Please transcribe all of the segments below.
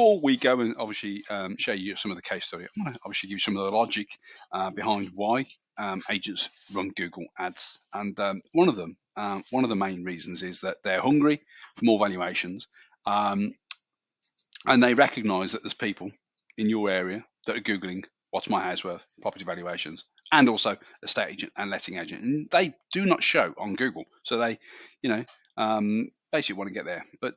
Before we go and obviously show you some of the case study, I want to obviously give you some of the logic behind why agents run Google ads. And one of the main reasons is that they're hungry for more valuations, um, and they recognise that there's people in your area that are Googling what's my house worth, property valuations, and also estate agent and letting agent, and they do not show on Google. So they, basically want to get there. But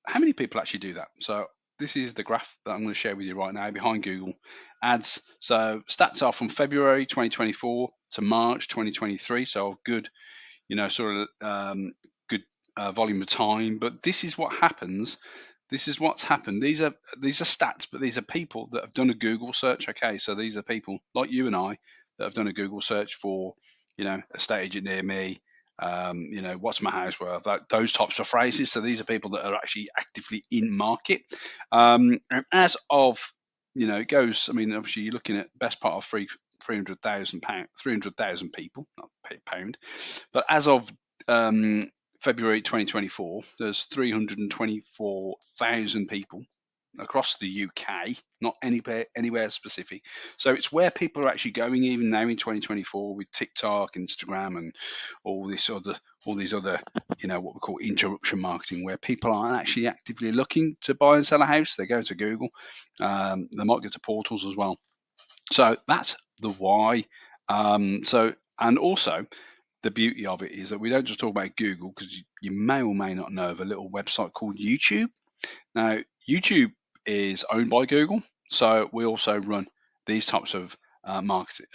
how many people actually do that? So this is the graph that I'm going to share with you right now behind Google ads. So stats are from February 2024 to March 2023. So good, good volume of time. But this is what happens. This is what's happened. These are stats, but these are people that have done a Google search. Okay, so these are people like you and I that have done a Google search for, estate agent near me, what's my house worth, those types of phrases. So these are people that are actually actively in market. And as of, it goes, I mean, obviously you're looking at best part of 300,000 people, not pound, but as of February 2024, there's 324,000 people across the UK, not anywhere specific. So it's where people are actually going even now in 2024 with TikTok, Instagram, and all these other, what we call interruption marketing, where people aren't actually actively looking to buy and sell a house. They go to Google. They might go to portals as well. So that's the why. And also, the beauty of it is that we don't just talk about Google, because you may or may not know of a little website called YouTube. Now, YouTube is owned by Google, so we also run these types of market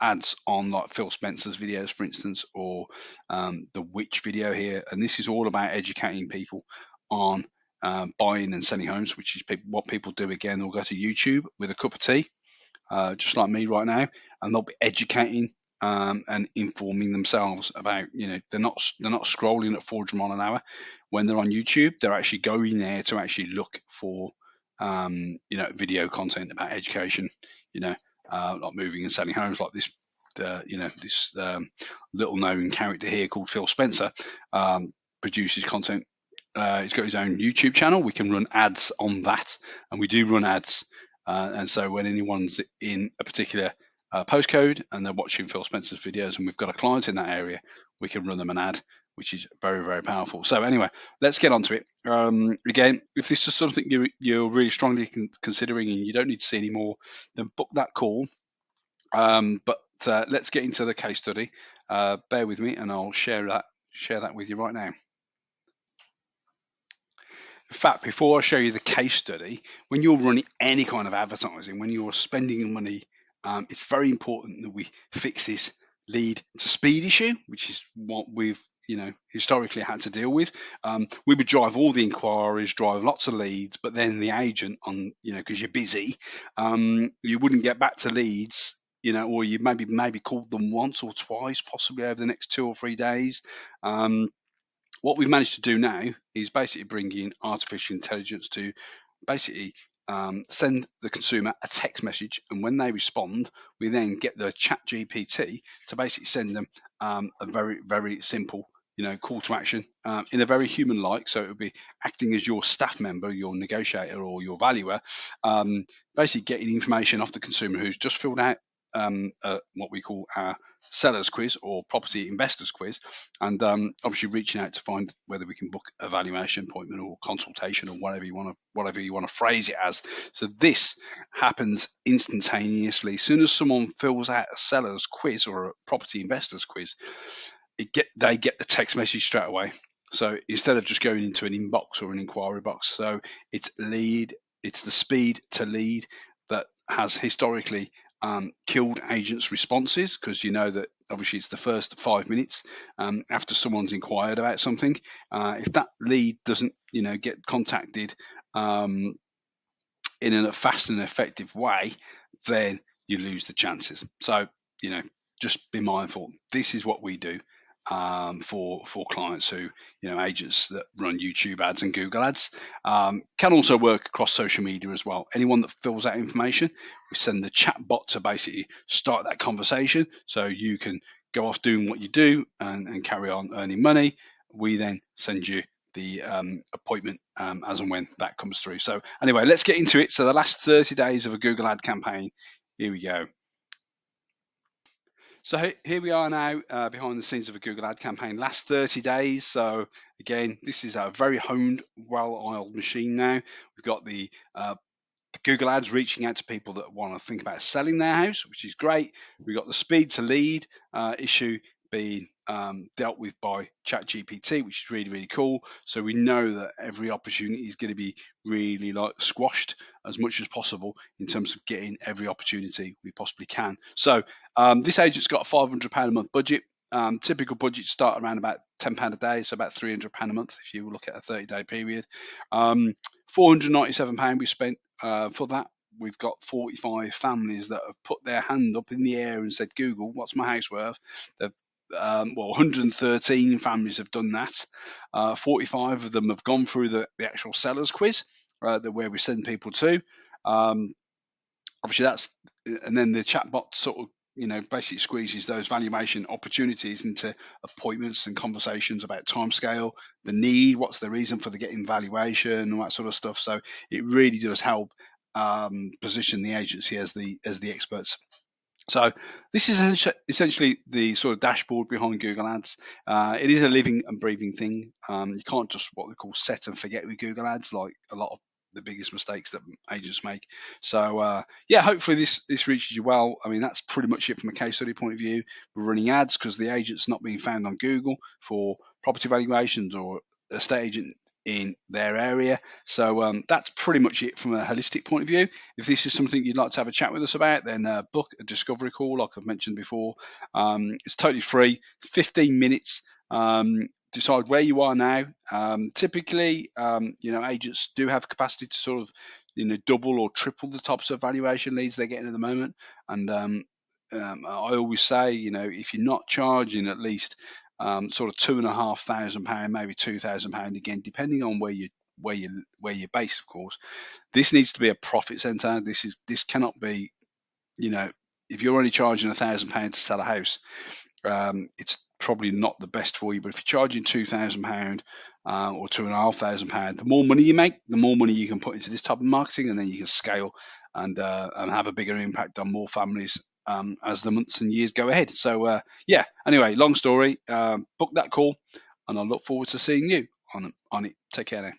ads on like Phil Spencer's videos, for instance, or the Witch video here. And this is all about educating people on buying and selling homes, which is what people do. Again, they'll go to YouTube with a cup of tea, just like me right now, and they'll be educating and informing themselves about, they're not scrolling at 400 mile an hour when they're on YouTube. They're actually going there to actually look for video content about education, like moving and selling homes, like this. This little known character here called Phil Spencer produces content. He's got his own YouTube channel. We can run ads on that, and we do run ads. And so when anyone's in a particular postcode and they're watching Phil Spencer's videos, and we've got a client in that area, we can run them an ad, which is very, very powerful. So anyway, let's get on to it. Again, if this is something you're really strongly considering and you don't need to see any more, then book that call. But let's get into the case study. Bear with me, and I'll share that with you right now. In fact, before I show you the case study, when you're running any kind of advertising, when you're spending money, it's very important that we fix this lead to speed issue, which is what we've historically had to deal with. We would drive all the inquiries, drive lots of leads, but then the agent, on because you're busy, you wouldn't get back to leads, or you maybe called them once or twice, possibly over the next 2 or 3 days. What we've managed to do now is basically bring in artificial intelligence to basically send the consumer a text message, and when they respond, we then get the chat GPT to basically send them a very, very simple call to action in a very human-like. So it would be acting as your staff member, your negotiator, or your valuer, basically getting information off the consumer who's just filled out what we call our seller's quiz or property investors quiz, and obviously reaching out to find whether we can book a valuation appointment or consultation, or whatever you want to phrase it as. So this happens instantaneously. As soon as someone fills out a seller's quiz or a property investors quiz, they get the text message straight away. So instead of just going into an inbox or an inquiry box, so it's the speed to lead that has historically killed agents' responses, because that obviously it's the first 5 minutes after someone's inquired about something. If that lead doesn't get contacted in a fast and effective way, then you lose the chances. So just be mindful. This is what we do for clients who, agents that run YouTube ads and Google ads. Can also work across social media as well. Anyone that fills out information, we send the chat bot to basically start that conversation, so you can go off doing what you do and carry on earning money. We then send you the appointment as and when that comes through. So anyway, let's get into it. So the last 30 days of a Google ad campaign. Here we go. So here we are now behind the scenes of a Google ad campaign. Last 30 days. So again, this is a very honed, well-oiled machine now. We've got the Google Ads reaching out to people that want to think about selling their house, which is great. We've got the speed to lead issue being dealt with by ChatGPT, which is really, really cool. So we know that every opportunity is going to be really like squashed as much as possible in terms of getting every opportunity we possibly can. So this agent's got a £500 a month budget. Typical budgets start around about £10 a day, so about £300 a month if you look at a 30-day period. £497 we spent for that. We've got 45 families that have put their hand up in the air and said, Google, what's my house worth? They've 113 families have done that. 45 of them have gone through the actual sellers quiz, where we send people to. Obviously, that's, and then the chatbot sort of basically squeezes those valuation opportunities into appointments and conversations about timescale, the need, what's the reason for the getting valuation, and all that sort of stuff. So it really does help position the agency as the experts. So this is essentially the sort of dashboard behind Google Ads. It is a living and breathing thing. You can't just what they call set and forget with Google Ads, like a lot of the biggest mistakes that agents make. So yeah, hopefully this reaches you well. I mean, that's pretty much it from a case study point of view. We're running ads because the agent's not being found on Google for property valuations or estate agent in their area. So that's pretty much it from a holistic point of view. If this is something you'd like to have a chat with us about, then book a discovery call, like I've mentioned before. It's totally free, 15 minutes. Decide where you are now. Typically, agents do have capacity to sort of, double or triple the types of valuation leads they're getting at the moment. And I always say, if you're not charging at least sort of £2,500, maybe £2,000 again, depending on where you're based, of course. This needs to be a profit center. This cannot be, if you're only charging £1,000 to sell a house, it's probably not the best for you. But if you're charging £2,000 or £2,500, the more money you make, the more money you can put into this type of marketing, and then you can scale and have a bigger impact on more families as the months and years go ahead. So yeah, anyway, long story. Book that call, and I look forward to seeing you on it. Take care now.